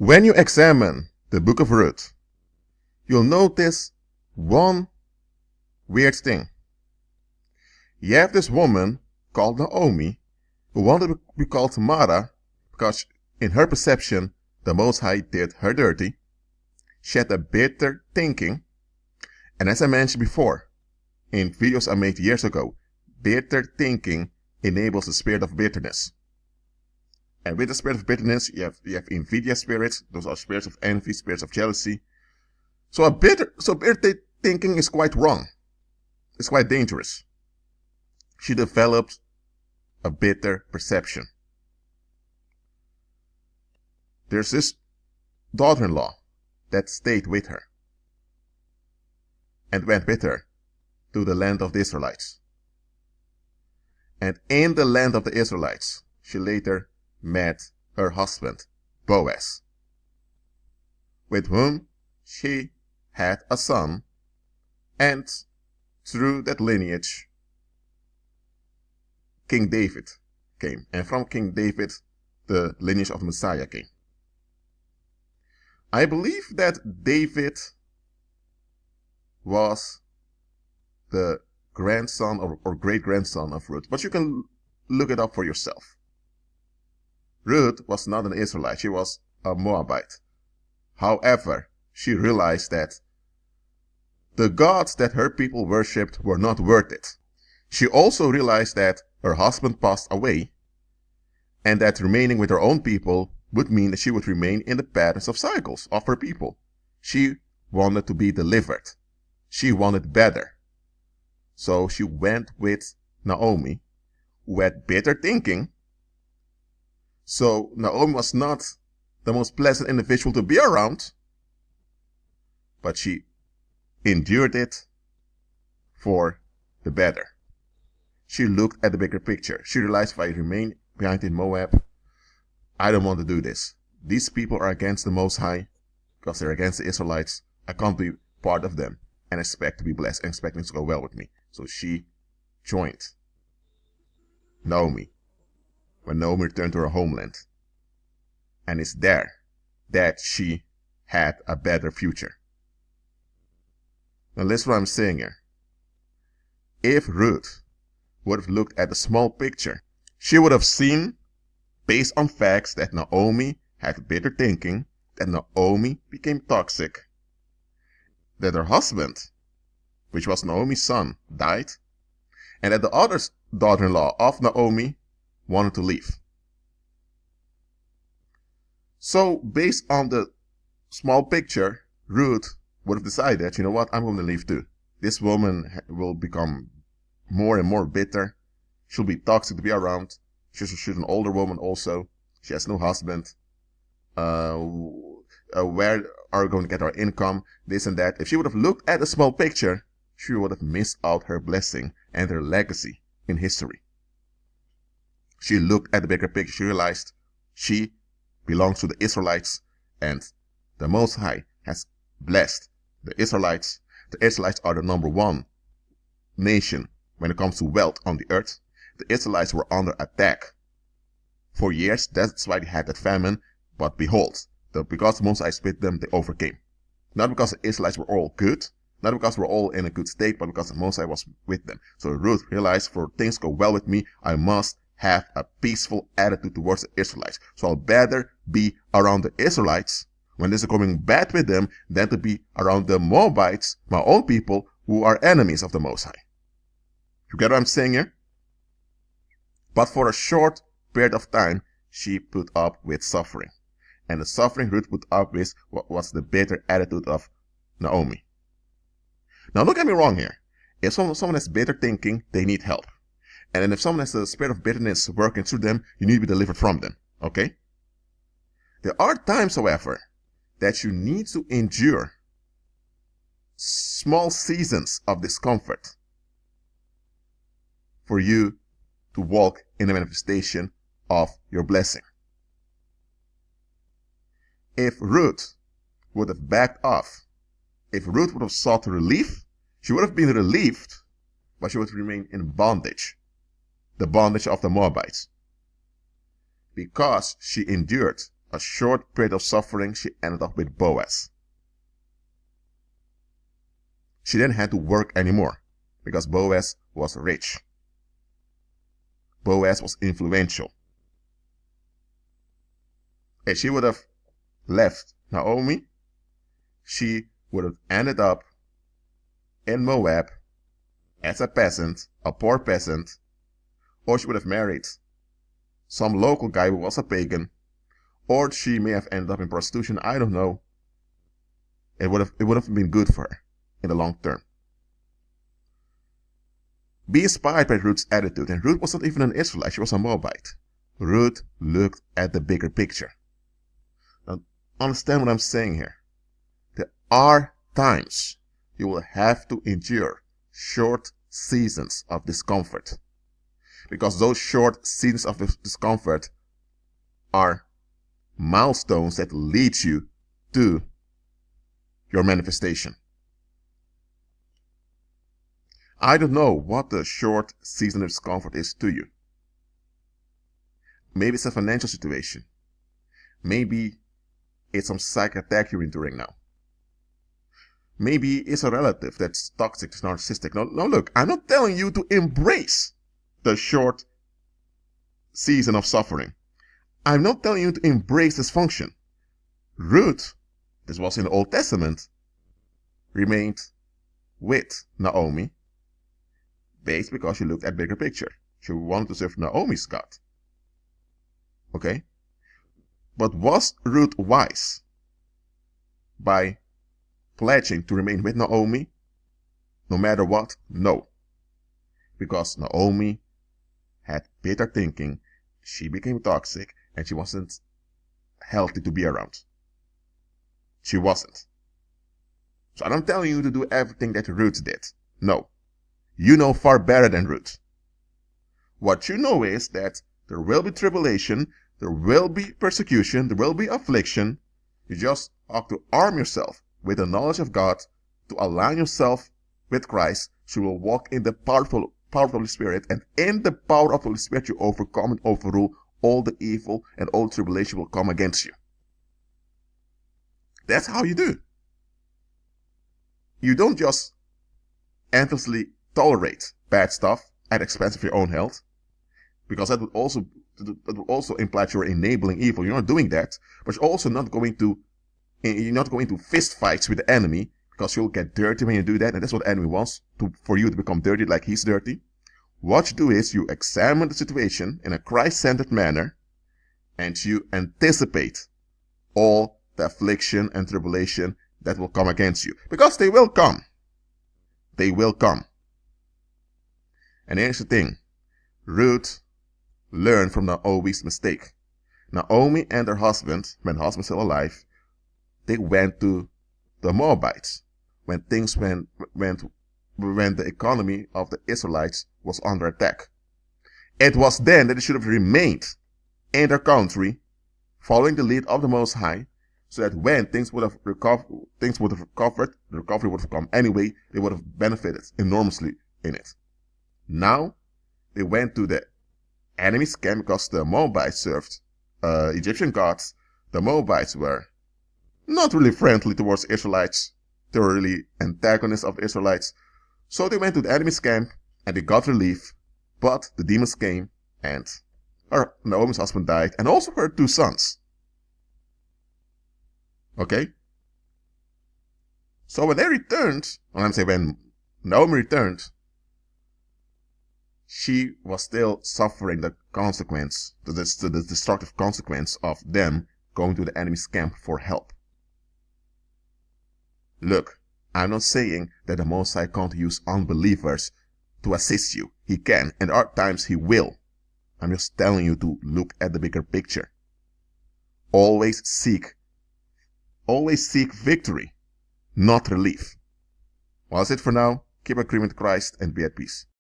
When you examine the book of Ruth, you'll notice one weird thing. You have this woman called Naomi who wanted to be called Mara because in her perception, the Most High did her dirty. She had a bitter thinking. And as I mentioned before, in videos I made years ago, bitter thinking enables the spirit of bitterness. And with the spirit of bitterness, you have invidia spirits. Those are spirits of envy, spirits of jealousy. So bitter thinking is quite wrong. It's quite dangerous. She developed a bitter perception. There's this daughter-in-law that stayed with her and went with her to the land of the Israelites. And in the land of the Israelites, she later met her husband, Boaz, with whom she had a son, and through that lineage, King David came. And from King David, the lineage of the Messiah came. I believe that David was the grandson or great-grandson of Ruth, but you can look it up for yourself. Ruth was not an Israelite, she was a Moabite. However, she realized that the gods that her people worshipped were not worth it. She also realized that her husband passed away, and that remaining with her own people would mean that she would remain in the patterns of cycles of her people. She wanted to be delivered. She wanted better. So she went with Naomi, who had bitter thinking. So Naomi was not the most pleasant individual to be around, but she endured it for the better. She looked at the bigger picture. She realized, if I remain behind in Moab, I don't want to do this. These people are against the Most High because they're against the Israelites. I can't be part of them and expect to be blessed and expect things to go well with me. So she joined Naomi when Naomi returned to her homeland. And it's there that she had a better future. Now listen what I'm saying here. If Ruth would have looked at the small picture, she would have seen, based on facts, that Naomi had bitter thinking, that Naomi became toxic, that her husband, which was Naomi's son, died, and that the other daughter-in-law of Naomi wanted to leave. So, based on the small picture, Ruth would have decided, you know what, I'm going to leave too. This woman will become more and more bitter. She'll be toxic to be around. She's an older woman also. She has no husband. Where are we going to get our income? This and that. If she would have looked at the small picture, she would have missed out her blessing and her legacy in history. She looked at the bigger picture. She realized she belongs to the Israelites, and the Most High has blessed the Israelites. The Israelites are the number one nation when it comes to wealth on the earth. The Israelites were under attack for years. That's why they had that famine. But behold, because the Most High split them, they overcame. Not because the Israelites were all good, not because we're all in a good state, but because the Most High was with them. So Ruth realized, for things to go well with me, I must have a peaceful attitude towards the Israelites. So I'll better be around the Israelites when this is going bad with them than to be around the Moabites, my own people, who are enemies of the Most High. You get what I'm saying here? But for a short period of time, she put up with suffering. And the suffering Ruth put up with was the bitter attitude of Naomi. Now don't get me wrong here. If someone has bitter thinking, they need help. And then if someone has the spirit of bitterness working through them, you need to be delivered from them. Okay? There are times, however, that you need to endure small seasons of discomfort for you to walk in the manifestation of your blessing. If Ruth would have backed off, if Ruth would have sought relief, she would have been relieved, but she would remain in bondage, the bondage of the Moabites, because she endured a short period of suffering, she ended up with Boaz. She didn't have to work anymore because Boaz was rich. Boaz was influential. If she would have left Naomi, she would have ended up in Moab as a peasant, a poor peasant, or she would have married some local guy who was a pagan, or she may have ended up in prostitution. I don't know. It would have been good for her in the long term. Be inspired by Ruth's attitude, and Ruth was not even an Israelite, she was a Moabite. Ruth looked at the bigger picture. Now, understand what I'm saying here. There are times you will have to endure short seasons of discomfort, because those short seasons of discomfort are milestones that lead you to your manifestation. I don't know what the short season of discomfort is to you. Maybe it's a financial situation. Maybe it's some psych attack you're enduring now. Maybe it's a relative that's toxic, that's narcissistic. No, look, I'm not telling you to embrace the short season of suffering. I'm not telling you to embrace dysfunction. Ruth, this was in the Old Testament, remained with Naomi based because she looked at bigger picture. She wanted to serve Naomi's God. Okay? But was Ruth wise by pledging to remain with Naomi no matter what? No. Because Naomi had bitter thinking, she became toxic, and she wasn't healthy to be around. She wasn't. So I'm not telling you to do everything that Ruth did. No. You know far better than Ruth. What you know is that there will be tribulation, there will be persecution, there will be affliction. You just have to arm yourself with the knowledge of God to align yourself with Christ, so you will walk in the power of the Holy Spirit, and in the power of the Holy Spirit you overcome and overrule all the evil, and all tribulation will come against you. That's how you do. You don't just endlessly tolerate bad stuff at the expense of your own health, because that would also imply that you're enabling evil. You're not doing that, but you're also not going to fist fights with the enemy, because you'll get dirty when you do that, and that's what the enemy wants, for you to become dirty like he's dirty. What you do is you examine the situation in a Christ-centered manner, and you anticipate all the affliction and tribulation that will come against you. Because they will come. They will come. And here's the thing. Ruth learned from Naomi's mistake. Naomi and her husband, when the husband was still alive, they went to the Moabites when things when the economy of the Israelites was under attack. It was then that they should have remained in their country, following the lead of the Most High, so that when things would have recovered, the recovery would have come anyway, they would have benefited enormously in it. Now, they went to the enemy's camp because the Moabites served Egyptian gods. The Moabites were not really friendly towards Israelites. They were really antagonists of Israelites. So they went to the enemy's camp and they got relief, but the demons came and Naomi's husband died, and also her 2 sons. Okay? So when they returned, when Naomi returned, she was still suffering the consequence, the destructive consequence of them going to the enemy's camp for help. Look, I'm not saying that the Most High can't use unbelievers to assist you. He can, and there are times he will. I'm just telling you to look at the bigger picture. Always seek victory, not relief. Well, that's it for now. Keep agreeing with Christ and be at peace.